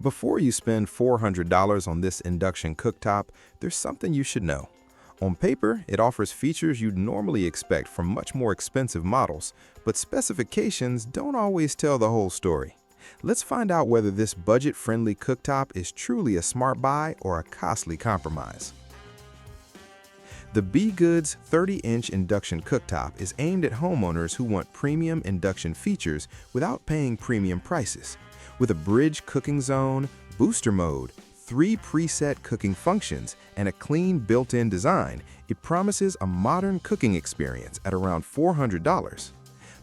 Before you spend $400 on this induction cooktop, there's something you should know. On paper, it offers features you'd normally expect from much more expensive models, but specifications don't always tell the whole story. Let's find out whether this budget-friendly cooktop is truly a smart buy or a costly compromise. The BIGoods 30-inch induction cooktop is aimed at homeowners who want premium induction features without paying premium prices. With a bridge cooking zone, booster mode, 3 preset cooking functions, and a clean built-in design, it promises a modern cooking experience at around $400.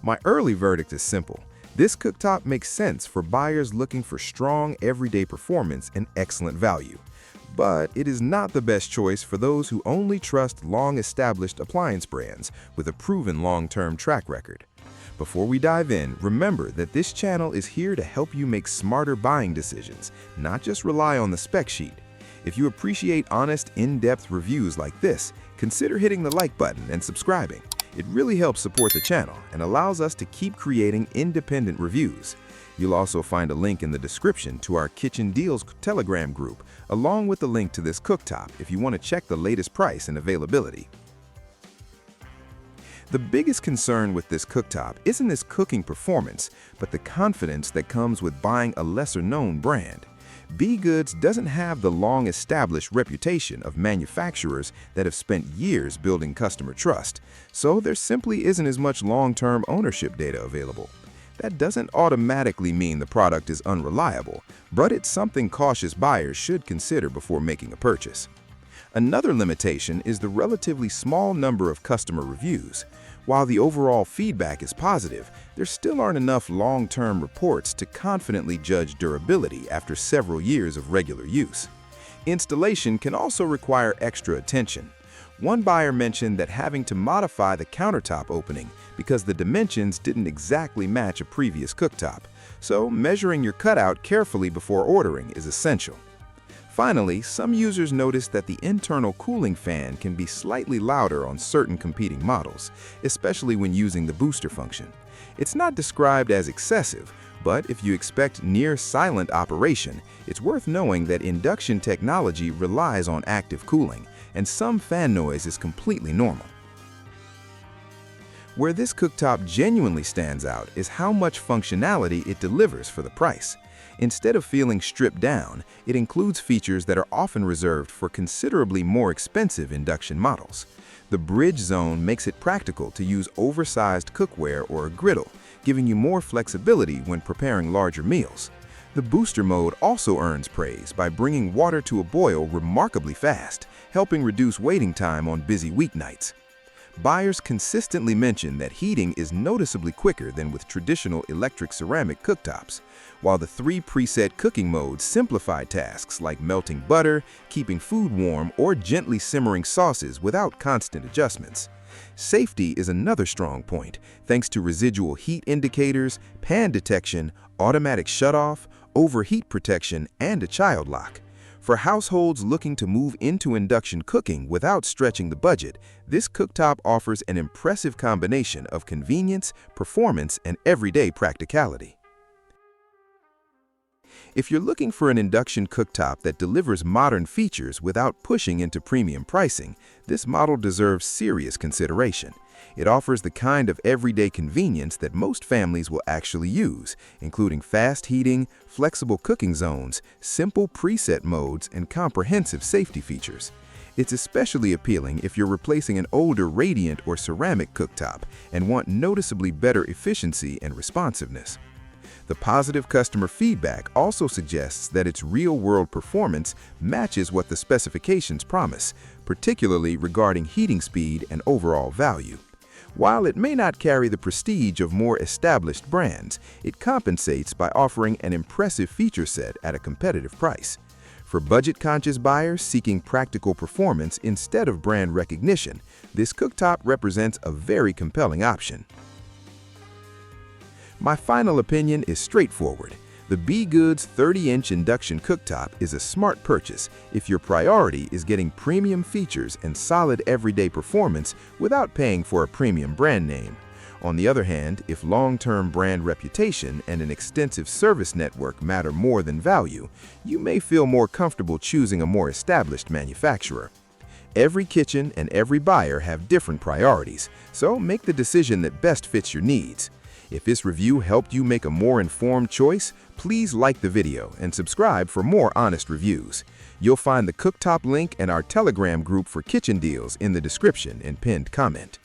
My early verdict is simple. This cooktop makes sense for buyers looking for strong everyday performance and excellent value. But it is not the best choice for those who only trust long-established appliance brands with a proven long-term track record. Before we dive in, remember that this channel is here to help you make smarter buying decisions, not just rely on the spec sheet. If you appreciate honest, in-depth reviews like this, consider hitting the like button and subscribing. It really helps support the channel and allows us to keep creating independent reviews. You'll also find a link in the description to our Kitchen Deals Telegram group, along with the link to this cooktop if you want to check the latest price and availability. The biggest concern with this cooktop isn't its cooking performance, but the confidence that comes with buying a lesser-known brand. BIGoods doesn't have the long-established reputation of manufacturers that have spent years building customer trust, so there simply isn't as much long-term ownership data available. That doesn't automatically mean the product is unreliable, but it's something cautious buyers should consider before making a purchase. Another limitation is the relatively small number of customer reviews. While the overall feedback is positive, there still aren't enough long-term reports to confidently judge durability after several years of regular use. Installation can also require extra attention. One buyer mentioned that having to modify the countertop opening because the dimensions didn't exactly match a previous cooktop, so measuring your cutout carefully before ordering is essential. Finally, some users noticed that the internal cooling fan can be slightly louder on certain competing models, especially when using the booster function. It's not described as excessive, but if you expect near-silent operation, it's worth knowing that induction technology relies on active cooling, and some fan noise is completely normal. Where this cooktop genuinely stands out is how much functionality it delivers for the price. Instead of feeling stripped down, it includes features that are often reserved for considerably more expensive induction models. The bridge zone makes it practical to use oversized cookware or a griddle, giving you more flexibility when preparing larger meals. The booster mode also earns praise by bringing water to a boil remarkably fast, helping reduce waiting time on busy weeknights. Buyers consistently mention that heating is noticeably quicker than with traditional electric ceramic cooktops, while the 3 preset cooking modes simplify tasks like melting butter, keeping food warm, or gently simmering sauces without constant adjustments. Safety is another strong point, thanks to residual heat indicators, pan detection, automatic shutoff, overheat protection, and a child lock. For households looking to move into induction cooking without stretching the budget, this cooktop offers an impressive combination of convenience, performance, and everyday practicality. If you're looking for an induction cooktop that delivers modern features without pushing into premium pricing, this model deserves serious consideration. It offers the kind of everyday convenience that most families will actually use, including fast heating, flexible cooking zones, simple preset modes, and comprehensive safety features. It's especially appealing if you're replacing an older radiant or ceramic cooktop and want noticeably better efficiency and responsiveness. The positive customer feedback also suggests that its real-world performance matches what the specifications promise, particularly regarding heating speed and overall value. While it may not carry the prestige of more established brands, it compensates by offering an impressive feature set at a competitive price. For budget-conscious buyers seeking practical performance instead of brand recognition, this cooktop represents a very compelling option. My final opinion is straightforward. The BIGoods 30-inch induction cooktop is a smart purchase if your priority is getting premium features and solid everyday performance without paying for a premium brand name. On the other hand, if long-term brand reputation and an extensive service network matter more than value, you may feel more comfortable choosing a more established manufacturer. Every kitchen and every buyer have different priorities, so make the decision that best fits your needs. If this review helped you make a more informed choice, please like the video and subscribe for more honest reviews. You'll find the Cooktop link and our Telegram group for kitchen deals in the description and pinned comment.